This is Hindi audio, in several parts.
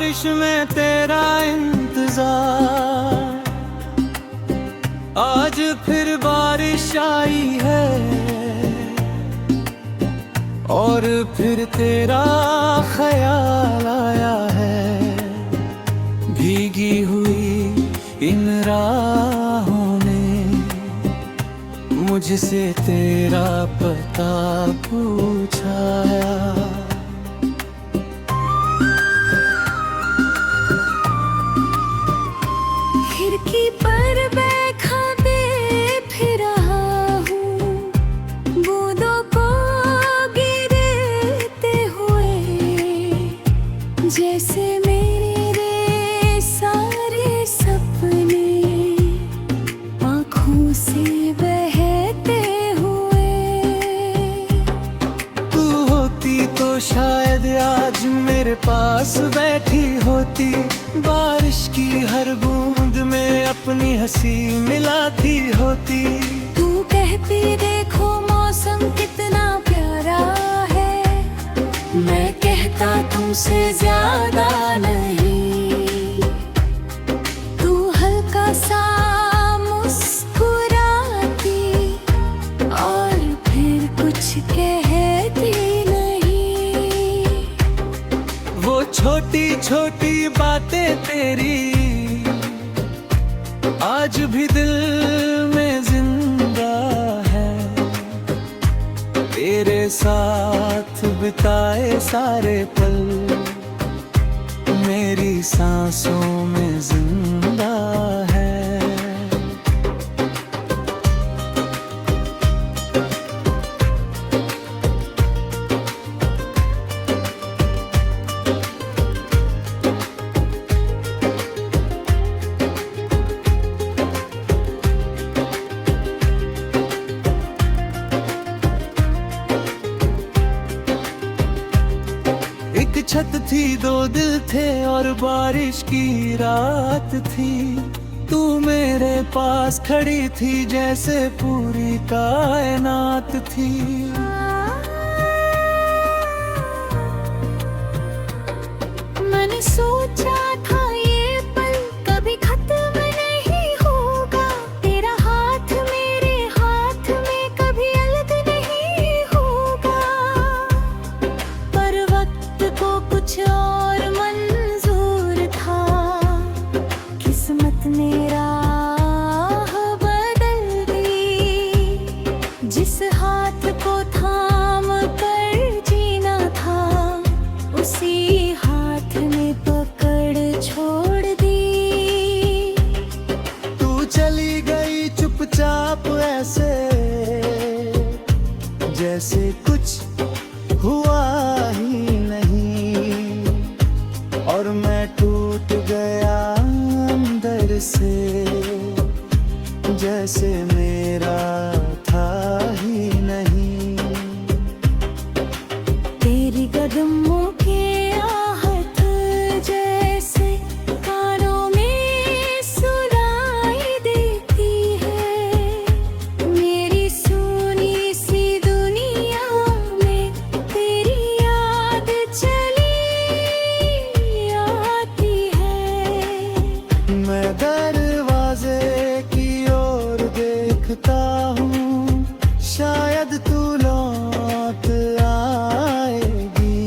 बारिश में तेरा इंतजार, आज फिर बारिश आई है और फिर तेरा ख्याल आया है। भीगी हुई इन राहों ने मुझसे तेरा पता पूछाया। खिड़की पर बैठा देख रहा हूँ बूंदों को गिरते हुए, जैसे मेरे सारे सपने आँखों से बहते हुए। तू होती तो शायद आज मेरे पास बैठी होती, बारिश की हर बूंद में अपनी हंसी मिलाती होती। तू कहती देखो मौसम कितना प्यारा है, मैं कहता तुमसे ज्यादा नहीं। तू हल्का सा मुस्कुराती और फिर कुछ कहती नहीं। वो छोटी छोटी बातें तेरी आज भी दिल में जिंदा है। तेरे साथ बिताए सारे पल मेरी सांसों में जिंदा है। एक छत थी, दो दिल थे और बारिश की रात थी। तू मेरे पास खड़ी थी जैसे पूरी कायनात थी। मैंने सोचा था ये पल कभी खत्म नहीं होगा, तेरा हाथ मेरे हाथ में कभी अलग नहीं होगा। पर वक्त को कुछ और मंजूर था, किस्मत ने राह बदल दी। जिस हाथ को थाम कर जीना था, उसी हाथ में पकड़ छोड़ दी। तू चली गई चुपचाप ऐसे, जैसे कुछ हुआ ही नहीं। और मैं टूट गया अंदर से, जैसे मेरा था ही नहीं। तेरी कदमों के आहट जैसे कानों में सुनाई देती है। मेरी सुनी सी दुनिया में तेरी याद चली आती है। मैं दरवाजे की ओर देखता हूँ, शायद तू लौट आएगी।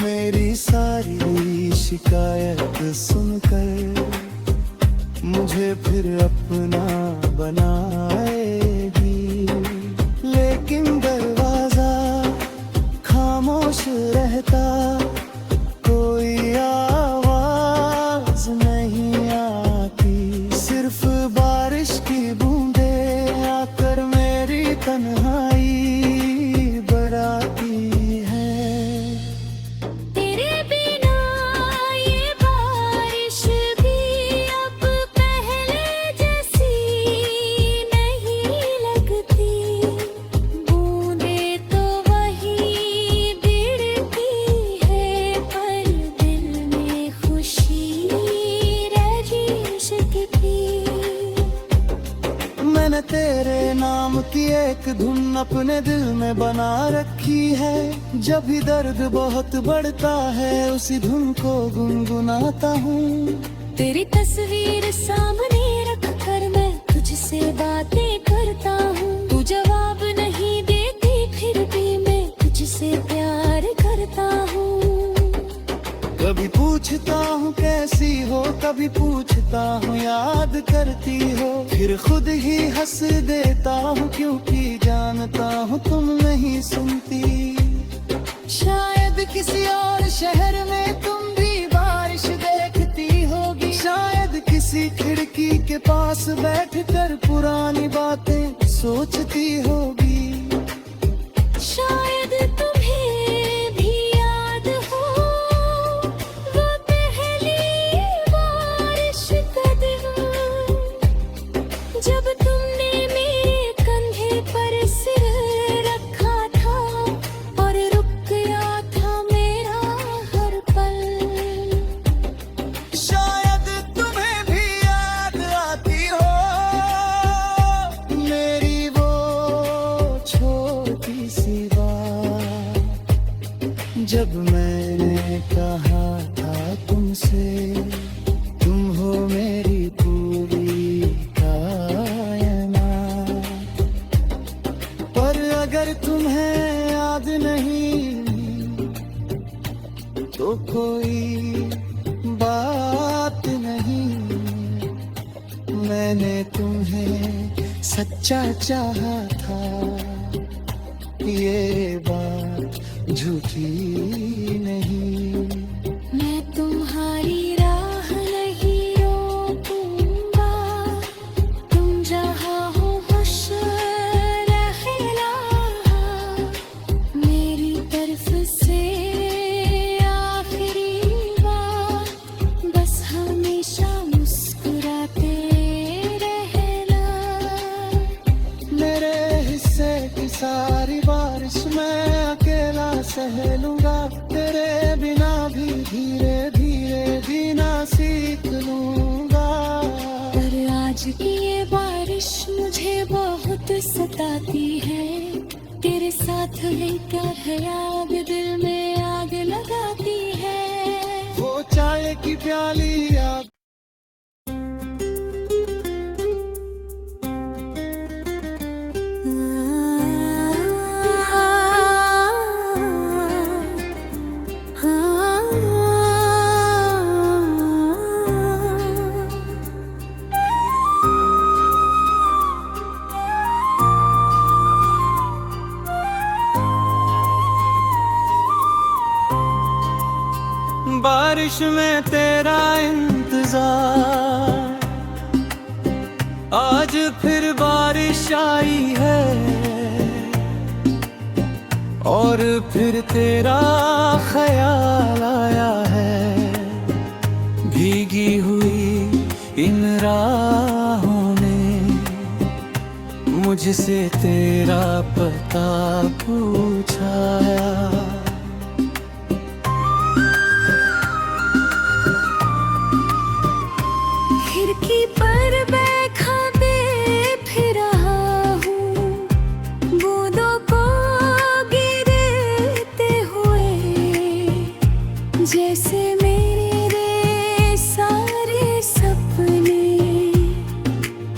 मेरी सारी शिकायत सुनकर मुझे फिर अपना बनाएगी। लेकिन दरवाजा खामोश रहता, कोई आवाज नहीं आती। सिर्फ बारिश की बूंदें आकर मेरी तन्हाई बढ़ाती है। तेरे बिना ये बारिश भी अब पहले जैसी नाम की एक धुन अपने दिल में बना रखी है। जब भी दर्द बहुत बढ़ता है उसी धुन को गुनगुनाता हूँ। तेरी तस्वीर सामने रख कर मैं तुझसे बातें करता हूँ। तू जवाब नहीं देती फिर भी मैं तुझसे प्यार करता हूँ। कभी पूछता हूँ कैसी हो, कभी पूछता हूँ याद करती हो, फिर खुद ही हंस देता हूँ क्योंकि जानता हूँ तुम नहीं सुनती। शायद किसी और शहर में तुम भी बारिश देखती होगी, शायद किसी खिड़की के पास बैठकर पुरानी बातें सोचती होगी। शायद तुम्हें भी याद हो वो पहली बारिश का दिन, जब तुमने मेरे कंधे पर सिर रखा था और रुक गया था मेरा हर पल। शायद तुम्हें भी याद आती हो मेरी वो छोटी सी बात, जब मैंने कहा था तुमसे तुम हो मेरी पूरी कायनात। पर अगर तुम्हें याद नहीं तो कोई बात नहीं, मैंने तुम्हें सच्चा चाहा था, ये बात झूठी नहीं। मैं तुम्हारी राह नहीं रोकूंगा, तुम जहाँ हो खुश रहना। मेरी तरफ से आखिरी बात, बस हमेशा मुस्कुराते रहना। मेरे हिस्से की सारी बारिश मैं अकेला सह लूंगा, तेरे बिना भी धीरे धीरे जीना सीख लूंगा। पर आज की ये बारिश मुझे बहुत सताती है, तेरे साथ लेकर है आग दिल में आग लगाती है। वो चाय की प्याली याद बारिश में तेरा इंतजार, आज फिर बारिश आई है और फिर तेरा ख्याल आया है। भीगी हुई इन राहों ने मुझसे तेरा पता पूछाया। खिड़की पर बैठा देख रहा हूँ बूंदों को गिरते हुए, जैसे मेरे सारे सपने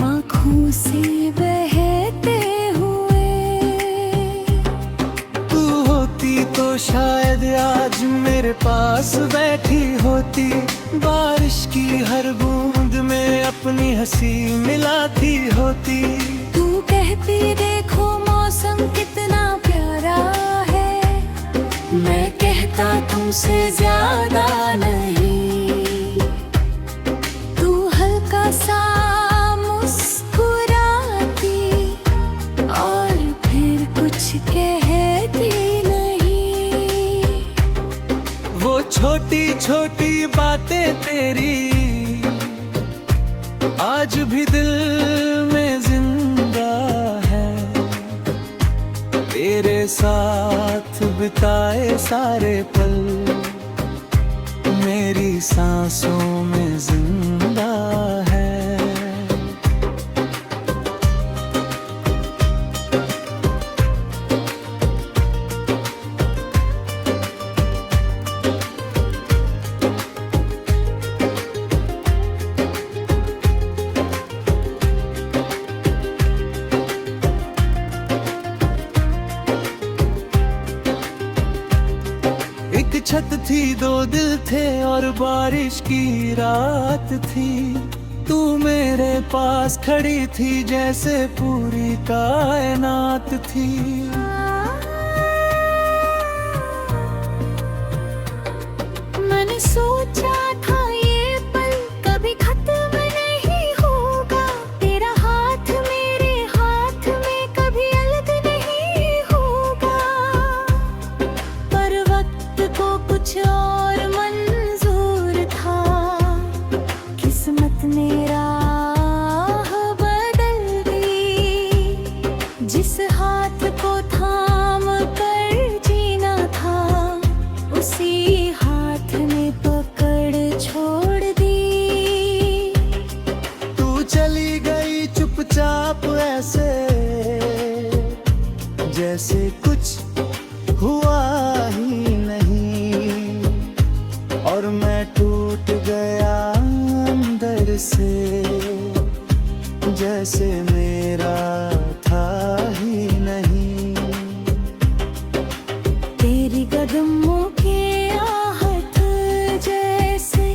आँखों से बहते हुए। तू होती तो शायद आज मेरे पास बैठी होती, बारिश की हर बूंद में अपनी हंसी मिलाती होती। तू कहती देखो मौसम कितना प्यारा है, मैं कहता तुमसे ज्यादा नहीं। तू हल्का सा मुस्कुराती और फिर कुछ कहती नहीं। वो छोटी छोटी बातें तेरी आज भी दिल में जिंदा है, तेरे साथ बिताए सारे पल मेरी सांसों में जिंदा है। छत थी, दो दिल थे और बारिश की रात थी। तू मेरे पास खड़ी थी जैसे पूरी कायनात थी। मैंने सोचा था ये पल कभी खत्म नहीं होगा, तेरा हाथ मेरे हाथ में कभी अलग नहीं होगा। पर वक्त को कुछ और मंजूर था, किस्मत ने राह बदल दी। जिस हाथ को थाम कर जीना था, उसी हाथ ने पकड़ छोड़ दी। तू चली गई चुपचाप ऐसे, जैसे कुछ हुआ ही नहीं। और मैं टूट गया अंदर से, जैसे मेरा था ही नहीं। तेरी कदमों के आहट जैसे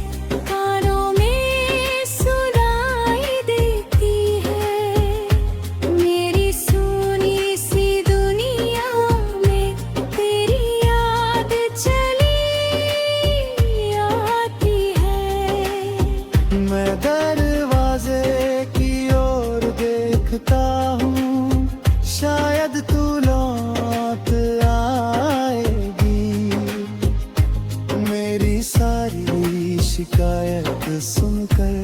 कानों में सुनाई देती है। मेरी सुनी सी दुनिया में तेरी याद चली आती है। मैं दरवाजे की ओर देखता हूँ, शायद तू लौट आएगी। मेरी सारी शिकायत सुनकर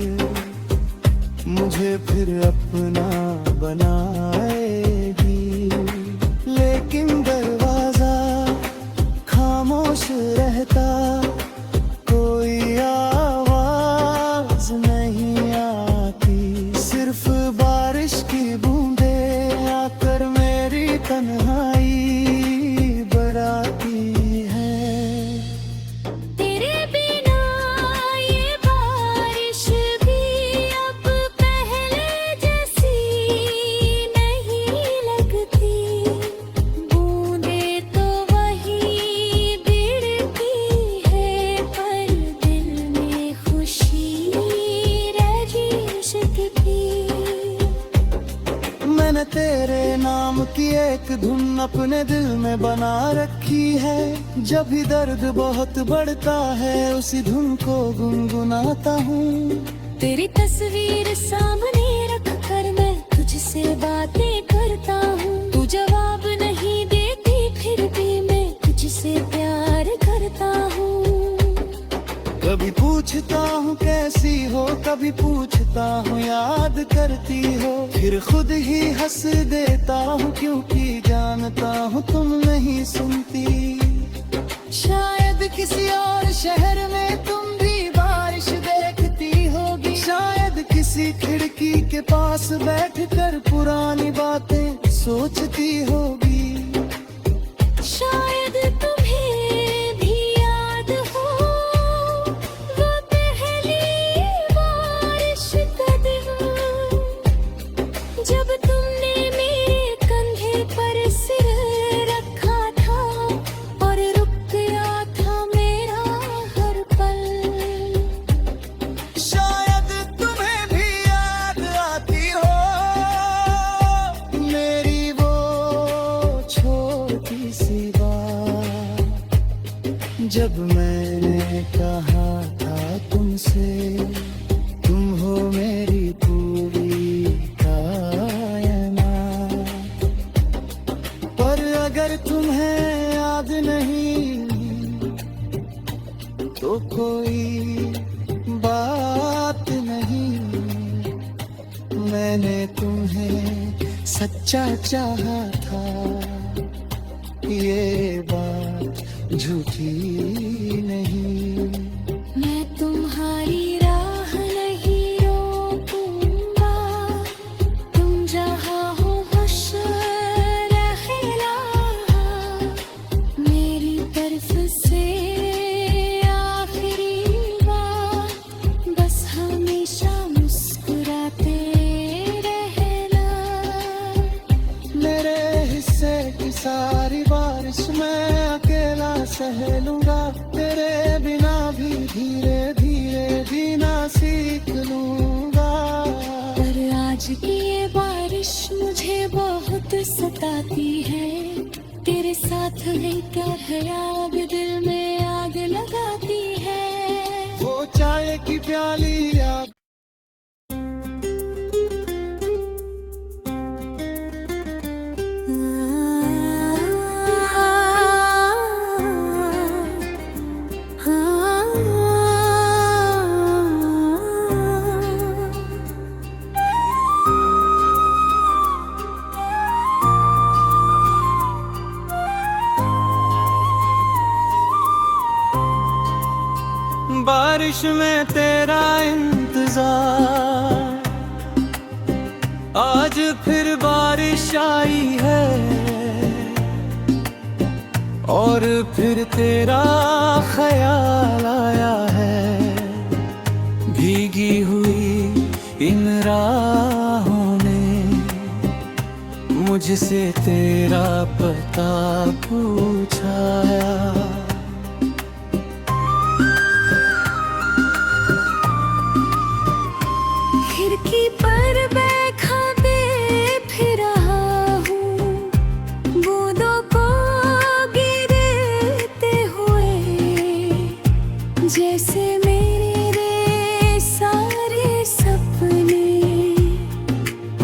मुझे फिर अपना बनाएगी। लेकिन दरवाजा खामोश रहता, कोई आवाज नहीं आती। सिर्फ बारिश की बूंदें आकर मेरी तन्हाई बढ़ाती है। तेरे बिना ये बारिश भी अब पहले जैसी नहीं लगती। बूंदें तो वही गिरती है, पर दिल में खुशी रह सकती। मैंने तेरे नाम की एक धुन अपने दिल में बना रखी है। जब भी दर्द बहुत बढ़ता है, उसी धुन को गुनगुनाता हूँ। तेरी तस्वीर सामने रख कर मैं तुझसे बातें करता हूँ। तू जवाब नहीं देती, फिर भी मैं तुझसे प्यार करता हूँ। कभी पूछता हूँ कैसी हो, कभी पूछता हूँ याद करती हो। फिर खुद ही हंस देता हूँ, क्योंकि जानता हूँ तुम नहीं सुनती। शायद किसी और शहर में तुम भी बारिश देखती होगी। शायद किसी खिड़की के पास बैठकर पुरानी बातें सोचती होगी। शायद तुम्हें भी याद हो वो पहली बारिश का दिन, जब तुमने मेरे कंधे पर सिर रखा था और रुक गया था मेरा हर पल। शायद तुम्हें भी याद आती हो मेरी वो छोटी सी बात, जब मैंने कहा था तुमसे, तुम हो मेरी पूरी कायनात। पर अगर तुम्हें याद नहीं तो कोई बात नहीं। मैंने तुम्हें सच्चा चाहा था, ये बात झूठी नहीं। मैं तुम्हारी राह नहीं रोकूंगा, तुम जहाँ हो खुश रहना। मेरी तरफ से आखिरी बात, बस हमेशा मुस्कुराते रहना। मेरे हिस्से की सारी बारिश मैं अकेला सह लूंगा। आज की ये बारिश मुझे बहुत सताती है। तेरे साथ है क्या ख्याल दिल में आग लगाती है। वो चाय की प्याली याद बारिश में तेरा इंतजार, आज फिर बारिश आई है और फिर तेरा ख्याल आया है। भीगी हुई इन राहों ने मुझसे तेरा पता पूछाया। खिड़की पर बैठा देख रहा हूँ बूंदों को गिरते हुए, जैसे मेरे सारे सपने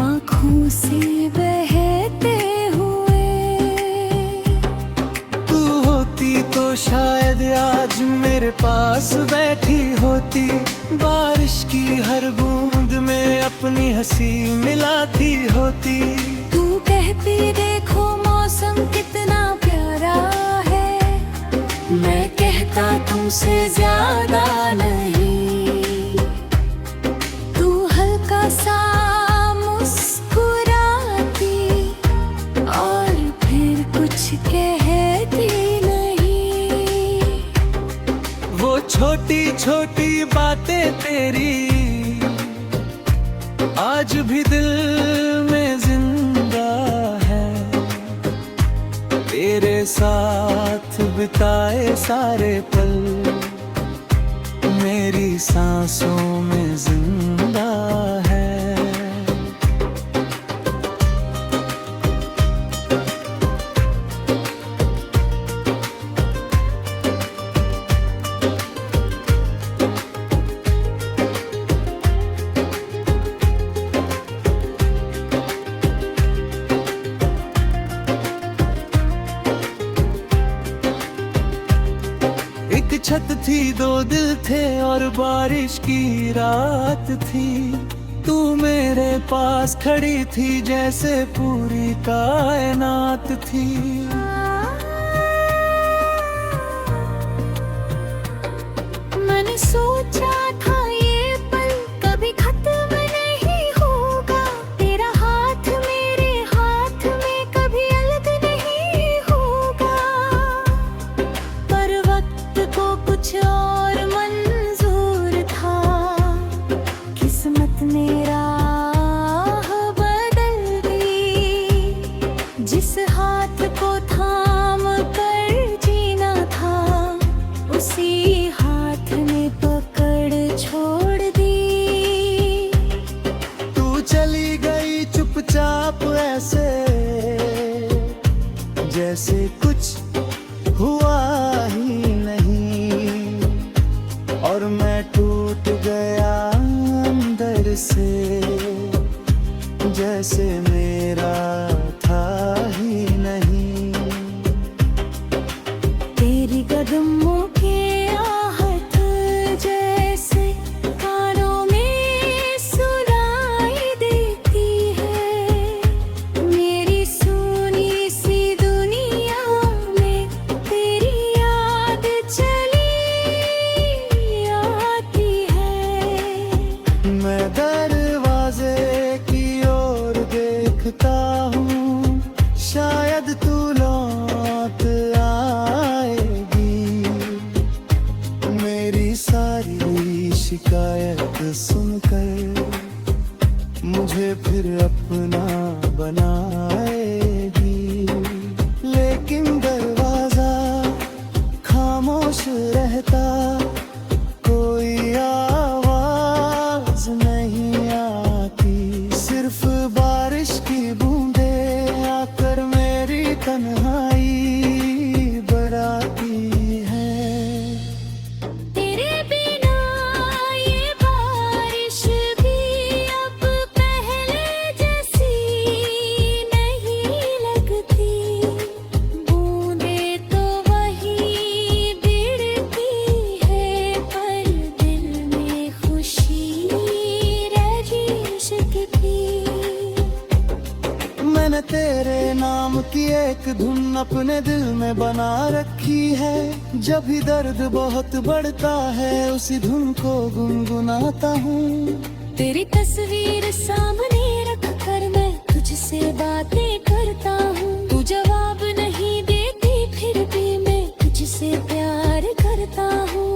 आँखों से बहते हुए। तू होती तो शायद आज मेरे पास बैठी होती, बारिश की हर बूंद में अपनी हंसी मिलाती होती। तू कहती देखो मौसम कितना प्यारा है, मैं कहता तुमसे ज्यादा नहीं। तू हल्का सा मुस्कुराती और फिर कुछ कहती नहीं। वो छोटी छोटी बातें तेरी आज भी दिल में जिंदा है। तेरे साथ बिताए सारे पल मेरी सांसों में जिंदा है। एक छत थी, दो दिल थे और बारिश की रात थी। तू मेरे पास खड़ी थी जैसे पूरी कायनात थी। मैंने सोचा था ये पल कभी खत्म नहीं होगा, तेरा हाथ मेरे हाथ में कभी अलग नहीं होगा। पर वक्त को कुछ और मंजूर था, किस्मत ने राह बदल दी। जिस हाथ को थाम कर जीना था, उसी हाथ ने पकड़ छोड़ दी। तू चली गई चुपचाप ऐसे जैसे कुछ हुआ ही नहीं, और मैं टूट गया अंदर से जैसे मेरा था ही नहीं। तेरी कदमों के आहट जैसे कानों में सुनाई देती है। मेरी सुनी सी दुनिया में तेरी याद चली आती है। मैं दरवाजे की ओर देखता हूँ, शायद तू लौट आएगी। मेरी सारी शिकायत सुनकर मुझे फिर अपना बनाएगी। लेकिन दरवाजा खामोश रहता, कोई आवाज नहीं आती, सिर्फ तेरे नाम की एक धुन अपने दिल में बना रखी है। जब भी दर्द बहुत बढ़ता है उसी धुन को गुनगुनाता हूँ। तेरी तस्वीर सामने रख कर मैं तुझसे बातें करता हूँ। तू जवाब नहीं देती फिर भी मैं तुझसे प्यार करता हूँ।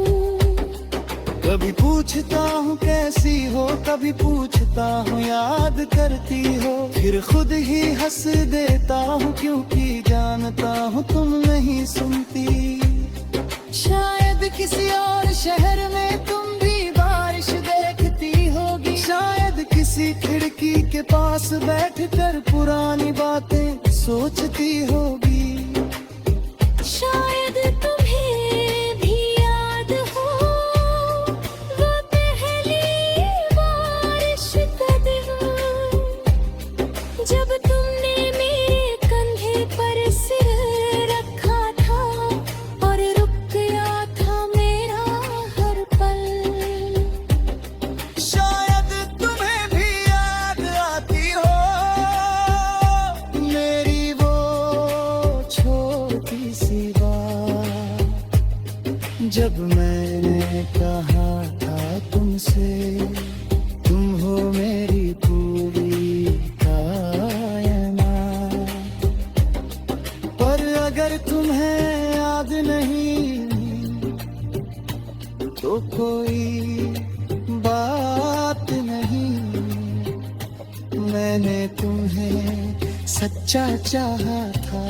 कभी पूछता हूँ कैसी हो, कभी पूछता हूँ याद करती हो, फिर खुद ही हंस देता हूँ क्योंकि जानता हूँ तुम नहीं सुनती। शायद किसी और शहर में तुम भी बारिश देखती होगी, शायद किसी खिड़की के पास बैठकर पुरानी बातें सोचती होगी। शायद तुम्हें भी याद हो वो पहली बारिश का दिन, जब तुमने मेरे कंधे पर सिर रखा था और रुक गया था मेरा हर पल। शायद तुम्हें भी याद आती हो मेरी वो छोटी सी बात, जब मैंने कहा था तुमसे तुम हो मेरी पूरी कायनात। पर अगर तुम्हें याद नहीं तो कोई बात नहीं, मैंने तुम्हें सच्चा चाहा था,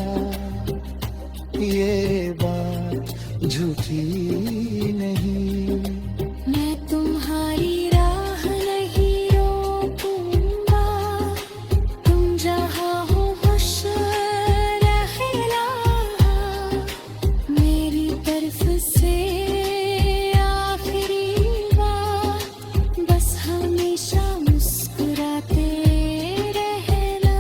ये बात झूठी नहीं। मैं तुम्हारी राह नहीं रोकूंगा, तुम जहाँ हो खुश रहना। मेरी तरफ से आखिरी बात, बस हमेशा मुस्कुराते रहना।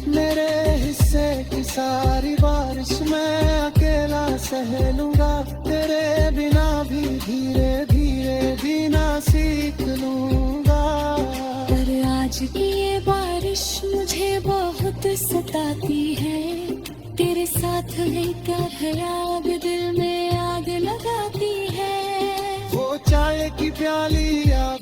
मेरे हिस्से की सारी बारिश मैं अकेला सह लूंगा, तेरे बिना भी धीरे धीरे जीना सीख लूंगा। पर आज की ये बारिश मुझे बहुत सताती है, तेरे साथ लेकर है आग दिल में आग लगाती है। वो चाय की प्याली याद